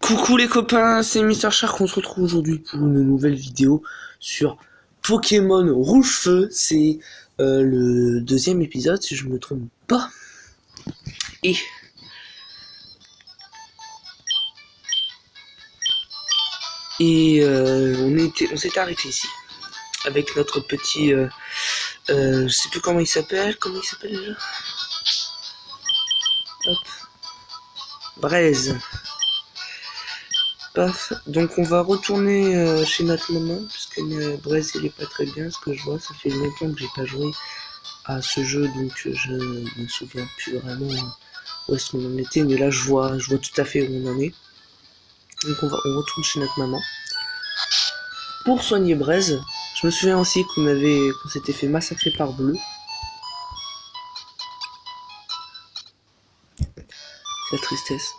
Coucou les copains, c'est Mister Shark, on se retrouve aujourd'hui pour une nouvelle vidéo sur Pokémon Rouge Feu. C'est le deuxième épisode si je me trompe pas. Et on s'est arrêté ici avec notre petit je sais plus comment il s'appelle déjà. Hop, Braise. Paf. Donc on va retourner chez notre maman parce que Braise il est pas très bien, ce que je vois. Ça fait longtemps que j'ai pas joué à ce jeu, donc je ne me souviens plus vraiment où est-ce qu'on en était, mais là je vois tout à fait où on en est. Donc on retourne chez notre maman pour soigner Braise. Je me souviens aussi qu'on s'était fait massacrer par Bleu. C'est la tristesse.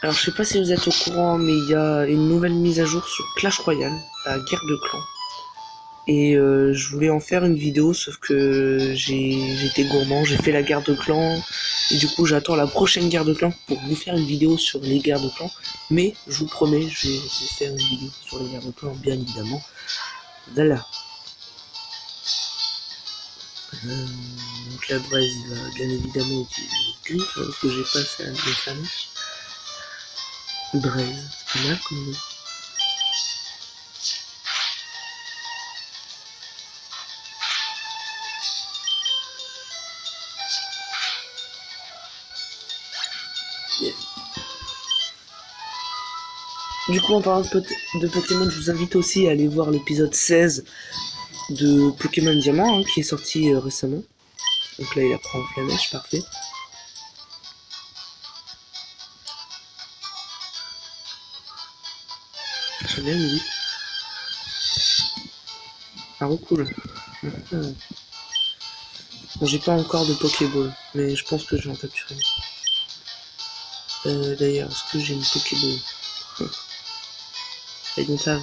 Alors je sais pas si vous êtes au courant, mais il y a une nouvelle mise à jour sur Clash Royale, la guerre de clans. Et je voulais en faire une vidéo, sauf que j'étais gourmand, j'ai fait la guerre de clans. Et du coup j'attends la prochaine guerre de clans pour vous faire une vidéo sur les guerres de clans. Mais je vous promets, je vais faire une vidéo sur les guerres de clans, bien évidemment. Voilà. Donc la Braise il va bien évidemment utiliser les griffes, parce que j'ai pas ça de flammèche. Braise, c'est pas mal comme nom. Du coup, en parlant de Pokémon, je vous invite aussi à aller voir l'épisode 16 de Pokémon Diamant, qui est sorti récemment. Donc là, il apprend en flamèche, parfait. J'aime bien lui. Ah, cool. Bon, j'ai pas encore de Pokéball, mais je pense que je vais en capturer. D'ailleurs, est-ce que j'ai une Pokéball? I don't have.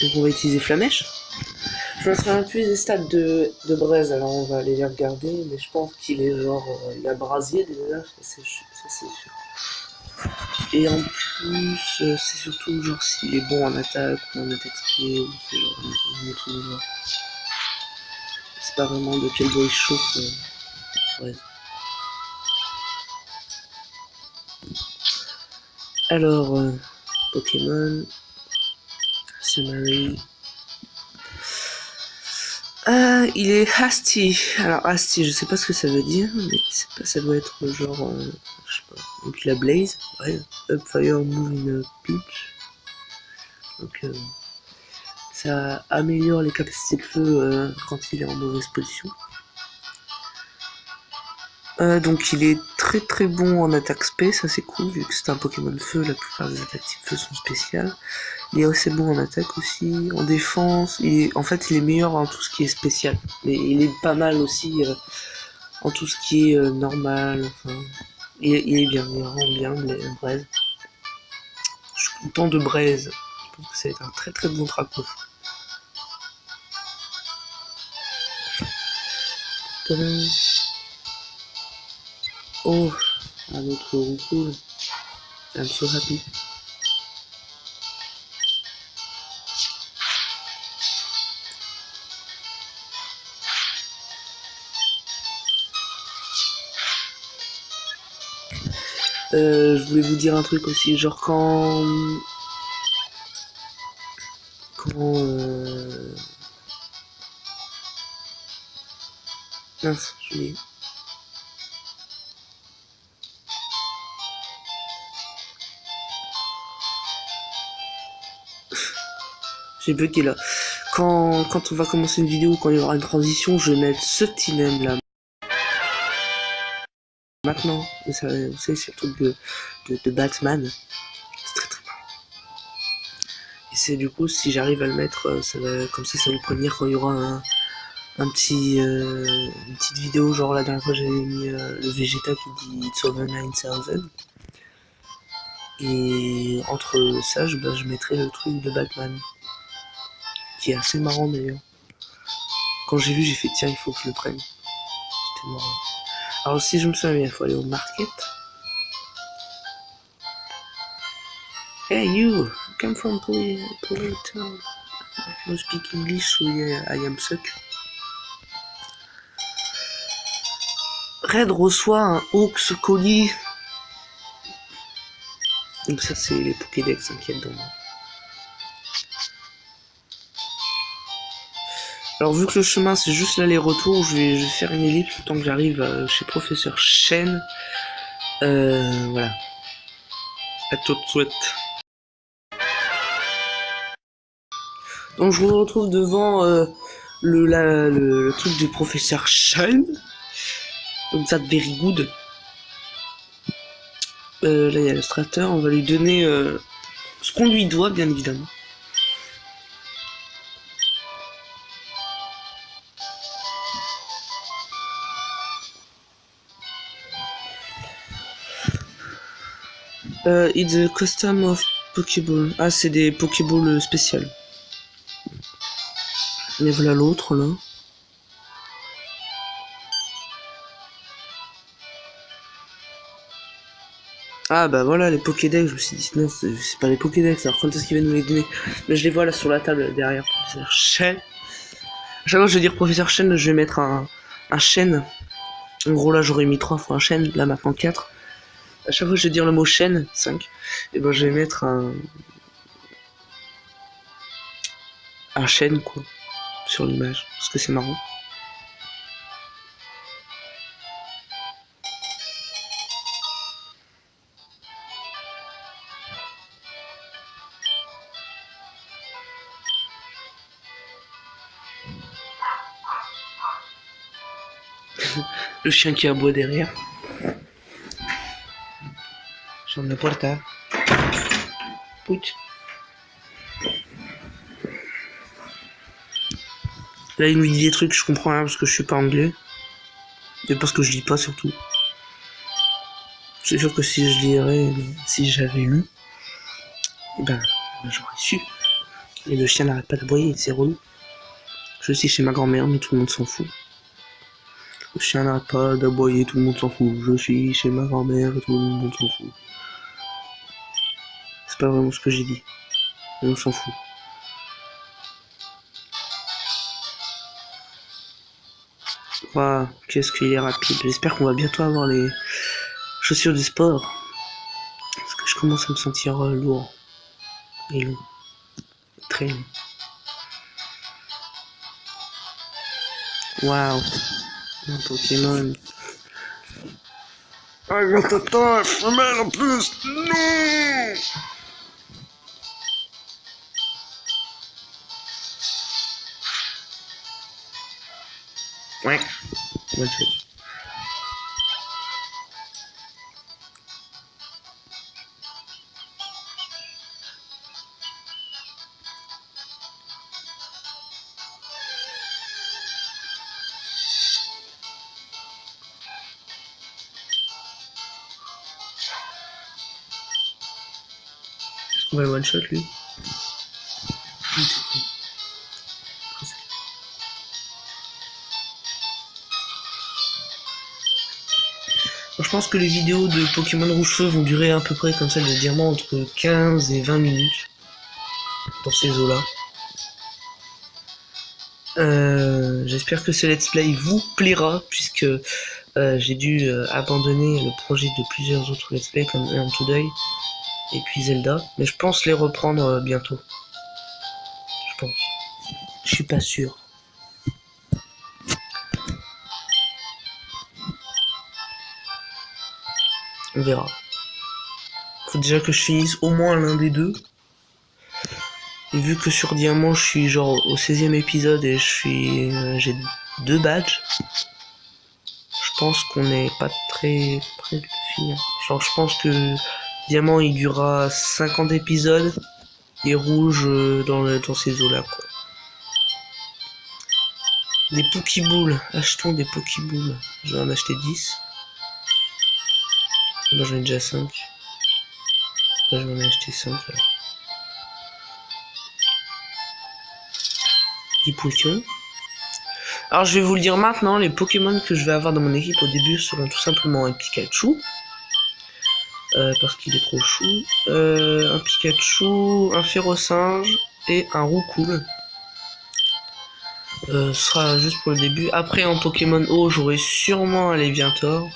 Donc on va utiliser Flamèche. Je me souviens plus des stats de Braise, alors on va aller les regarder, mais je pense qu'il est genre, il a brasier déjà, ça c'est sûr. Et en plus, c'est surtout genre s'il est bon en attaque ou en attaque spé ou ce genre de trucs. C'est pas vraiment de quel bois il chauffe, Braise. Alors, Pokémon, Summary. Il est Hasty. Alors Hasty, je sais pas ce que ça veut dire, mais ça doit être genre, je sais pas. Donc la Blaze, ouais. Upfire move in pitch. Donc ça améliore les capacités de feu quand il est en mauvaise position. Donc il est très bon en attaque spé, ça c'est cool, vu que c'est un Pokémon feu, la plupart des attaques type feu sont spéciales. Il est assez bon en attaque aussi, en défense, en fait il est meilleur en tout ce qui est spécial, mais il est pas mal aussi en tout ce qui est normal, enfin, il est bien, il rend bien Braise. Je suis content de Braise, je pense que ça va être un très bon Draco. Tadam. Oh, un autre Roucoule. I'm so happy. Je voulais vous dire un truc aussi, genre quand mince, je l'ai. J'ai bugué là. Quand on va commencer une vidéo, quand il y aura une transition, je vais mettre ce petit name là. Maintenant, vous savez, c'est le truc de Batman. C'est très marrant. Et c'est du coup, si j'arrive à le mettre, ça va, comme ça va vous prévenir quand il y aura une petite vidéo. Genre la dernière fois, j'avais mis le Vegeta qui dit It's over 9000. Et entre ça, je mettrai le truc de Batman. Qui est assez marrant d'ailleurs. Quand j'ai vu, j'ai fait tiens, il faut que je le prenne. C'était marrant. Alors si je me souviens bien, il faut aller au market. Hey you, come from Polish town. You speak English, so yeah, I am suck. Red reçoit un Hawks colis. Donc ça c'est les Pokédex qui est dedans. Alors vu que le chemin c'est juste l'aller-retour, je vais faire une ellipse le temps que j'arrive chez Professeur Chen. Voilà. À tout de suite. Donc je vous retrouve devant le truc du Professeur Chen. Donc ça very good. Là il y a l'illustrateur, on va lui donner ce qu'on lui doit bien évidemment. It's a custom of Pokéball. Ah, c'est des Pokéballs spéciales. Et voilà l'autre là. Ah bah voilà les Pokédex, je me suis dit non c'est pas les Pokédex, alors quand est-ce qu'il va nous les donner? Mais je les vois là sur la table derrière Professeur Chen. À chaque fois que je vais dire Professeur Chen, je vais mettre un chêne. En gros là j'aurais mis 3 fois un chêne, là maintenant 4. À chaque fois que je vais dire le mot chêne, 5, et ben je vais mettre un chêne quoi sur l'image, parce que c'est marrant. Le chien qui aboie derrière. J'en ai pas tard. Pouch. Là il nous dit des trucs, je comprends rien parce que je suis pas anglais. Et parce que je lis pas surtout. C'est sûr que si je lirais, si j'avais lu, et ben j'aurais su. Et le chien n'arrête pas d'aboyer, c'est relou. Je suis chez ma grand-mère, mais tout le monde s'en fout. Le chien n'arrête pas d'aboyer, tout le monde s'en fout. Je suis chez ma grand-mère, tout le monde s'en fout. C'est pas vraiment ce que j'ai dit. Mais on s'en fout. Waouh, qu'est-ce qu'il est rapide. J'espère qu'on va bientôt avoir les chaussures du sport. Parce que je commence à me sentir lourd. Et long. Très long. Waouh. Un Pokémon. Ah, il t'attends, femelle en plus. Non. Ouais. One shot. On va le one shot lui. Je pense que les vidéos de Pokémon Rouge-Feu vont durer à peu près comme celle de Diamant entre 15 et 20 minutes dans ces eaux-là. J'espère que ce let's play vous plaira puisque j'ai dû abandonner le projet de plusieurs autres let's play comme Earn Today et puis Zelda, mais je pense les reprendre bientôt. Je pense. Je suis pas sûr. On verra. Faut déjà que je finisse au moins l'un des deux. Et vu que sur Diamant je suis genre au 16e épisode et j'ai 2 badges, je pense qu'on n'est pas très près de finir. Genre je pense que Diamant il durera 50 épisodes et Rouge dans ces eaux là quoi. Des Pokéballs, achetons des Pokéballs. Je vais en acheter 10. Là j'en ai déjà 5. Là je vais en acheter 5 alors. 10 potions. Alors je vais vous le dire maintenant, les Pokémon que je vais avoir dans mon équipe au début seront tout simplement un Pikachu. Parce qu'il est trop chou. Un Pikachu, un Férosinge et un Roucoule. Ce sera juste pour le début. Après en Pokémon eau, j'aurai sûrement un Léviator.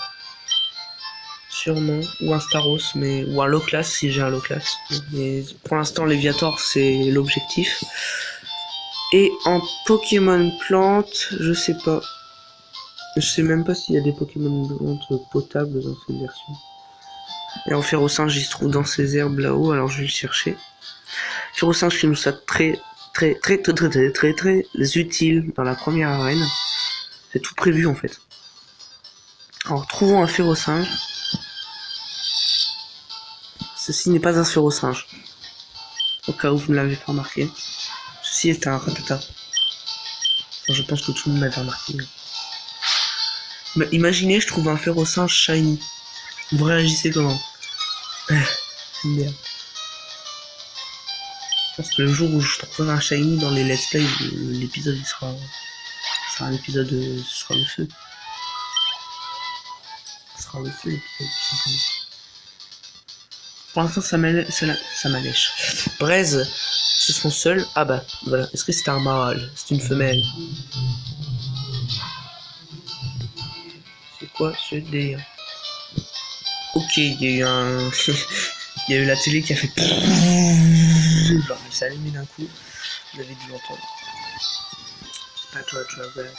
Sûrement. Ou un Staros, mais. Ou un Loclas si j'ai un Loclas. Mais pour l'instant Léviator c'est l'objectif. Et en Pokémon plante, je sais pas. Je sais même pas s'il y a des Pokémon plantes potables dans cette version. Et en Férosinge, il se trouve dans ces herbes là-haut, alors je vais le chercher. Férosinge qui nous sera très utile dans la première arène. C'est tout prévu en fait. Alors trouvons un Férosinge. Ceci n'est pas un Férosinge. Au cas où vous ne l'avez pas remarqué. Ceci est un Rattata. Enfin, je pense que tout le monde l'avait remarqué. Mais imaginez, je trouve un Férosinge shiny. Vous réagissez comment? Merde. Je pense que le jour où je trouverai un shiny dans les let's play, l'épisode il sera un épisode, ce sera le feu. Ce sera le feu l'épisode tout simplement. Pour l'instant ça m'allèche. Braise, ce sont seuls. Ah bah voilà. Est-ce que c'était un mâle? C'est une femelle. C'est quoi ce délire? Ok, il y a eu un. Il y a eu la télé qui a fait. Genre, elle s'est allumée d'un coup. Vous avez dû l'entendre. C'est pas toi, Travel.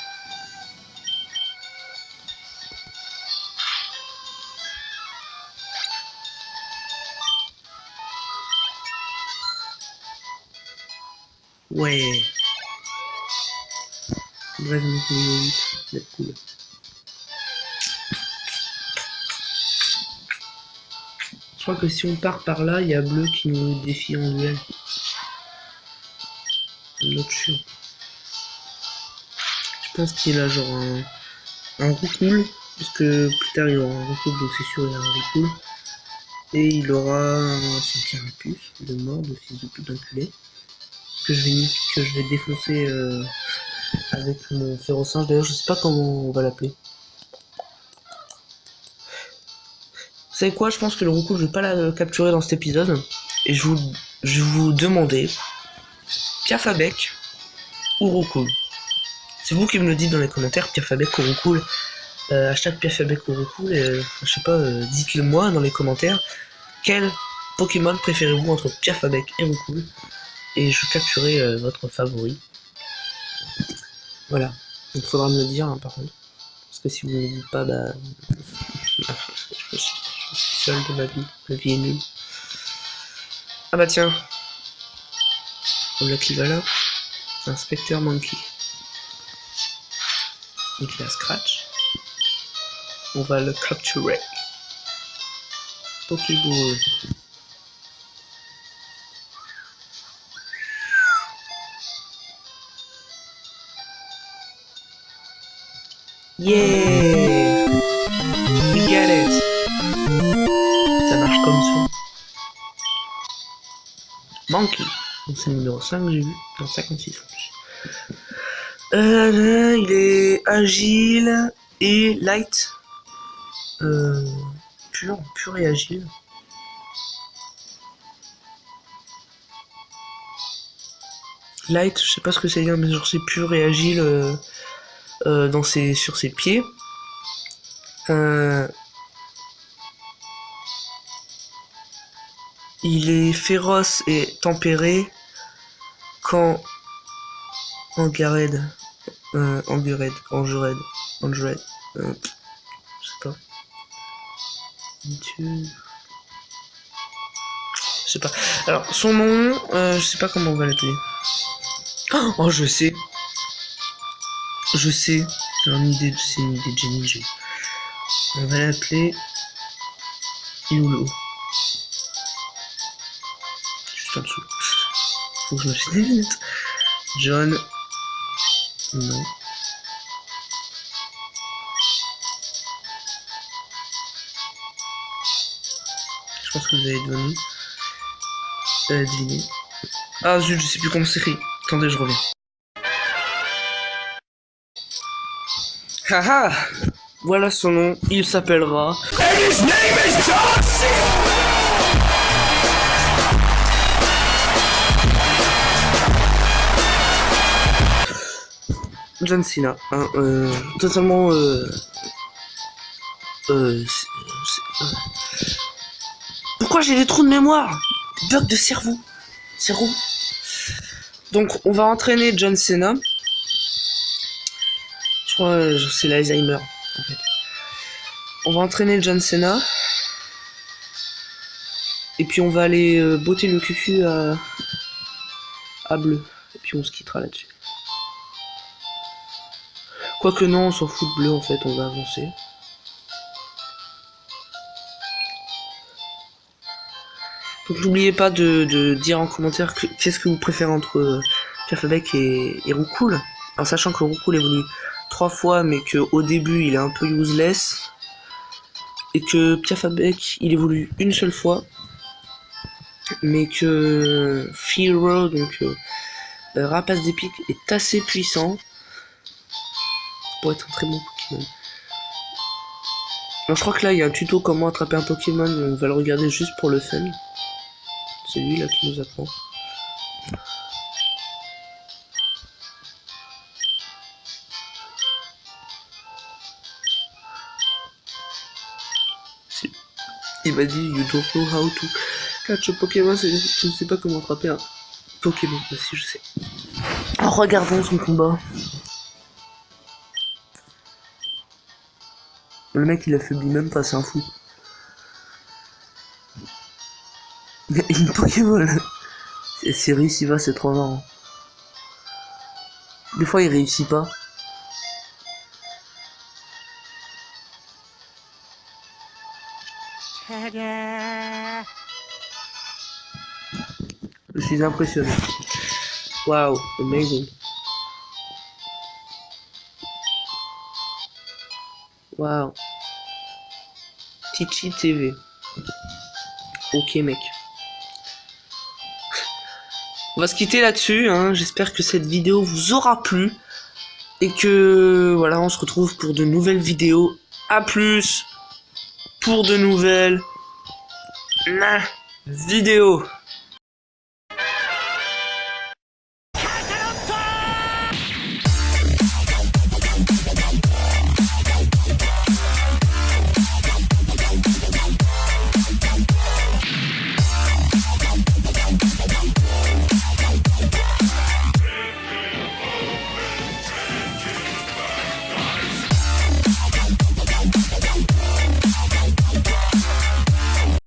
Ouais. Bref, donc niveau 8, ça va être cool. Je crois que si on part par là, il y a Bleu qui nous défie en duel. Un autre chiant. Je pense qu'il a genre un Roucoule, parce que plus tard il aura un Roucoule, donc c'est sûr il a un Roucoule. Et il aura son Carapuce de mort, de fils de pute d'enculé, que je vais défoncer avec mon Férosinge. D'ailleurs je sais pas comment on va l'appeler. Vous savez quoi, je pense que le Roucoule, je vais pas la capturer dans cet épisode. Et je vais vous demander Piafabec ou Roucoule. C'est vous qui me le dites dans les commentaires, Piafabec ou Roucoule. Hashtag Piafabec ou Roucoule. Je sais pas, dites-le moi dans les commentaires. Quel Pokémon préférez-vous entre Piafabec et Roucoule? Et je capturerai votre favori. Voilà. Il faudra me le dire par contre. Parce que si vous ne le dites pas, bah. Je suis seul de ma vie. La vie est nulle. Ah bah tiens. Voilà qui va là. Inspecteur Monkey. Donc il a Scratch. On va le capturer. Pokéball. Yeah! We get it! Ça marche comme ça. Monkey. Donc c'est le numéro 5 que j'ai vu. Non, 56. Il est agile et light. Pur et agile. Light, je sais pas ce que c'est dire, mais genre c'est pur et agile sur ses pieds. Il est féroce et tempéré quand Angered, je sais pas. Je sais pas. Alors son nom, je sais pas comment on va l'appeler. Oh, je sais. J'ai une idée de génie. On va l'appeler Iolo. Juste en dessous. Faut que je me fasse des lunettes. John. Non. Je pense que vous avez deviné. Ah zut, je sais plus comment c'est écrit. Attendez, je reviens. Haha. Voilà son nom, il s'appellera... And his name is John Cena. John Cena, hein, totalement... Pourquoi j'ai des trous de mémoire? Des bugs de cerveau. Donc on va entraîner John Cena. Je crois c'est l'Alzheimer en fait. On va entraîner John Cena. Et puis on va aller botter le cucu à Bleu. Et puis on se quittera là-dessus. Quoique non, on s'en fout de Bleu en fait, on va avancer. Donc n'oubliez pas de dire en commentaire qu'est-ce que vous préférez entre Piafabec et Roucoule. En sachant que Roucoule évolue 3 fois mais qu'au début il est un peu useless. Et que Piafabec il évolue une seule fois. Mais que Firo, donc Rapace d'épique, est assez puissant pour être un très bon Pokémon. Alors je crois que là il y a un tuto comment attraper un Pokémon, on va le regarder juste pour le fun. C'est lui là qui nous apprend. Il m'a dit you don't know how to catch a Pokémon, je ne sais pas comment attraper un Pokémon. Bah si je sais. Alors regardons son combat. Le mec il affaiblit même pas, c'est un fou. Une Pokémon. S'il réussit pas, c'est trop marrant. Des fois il réussit pas. Je suis impressionné. Wow, amazing. Wow. Tichi TV. Ok mec. On va se quitter là-dessus, hein. J'espère que cette vidéo vous aura plu. Et que voilà, on se retrouve pour de nouvelles vidéos. A plus pour de nouvelles vidéos.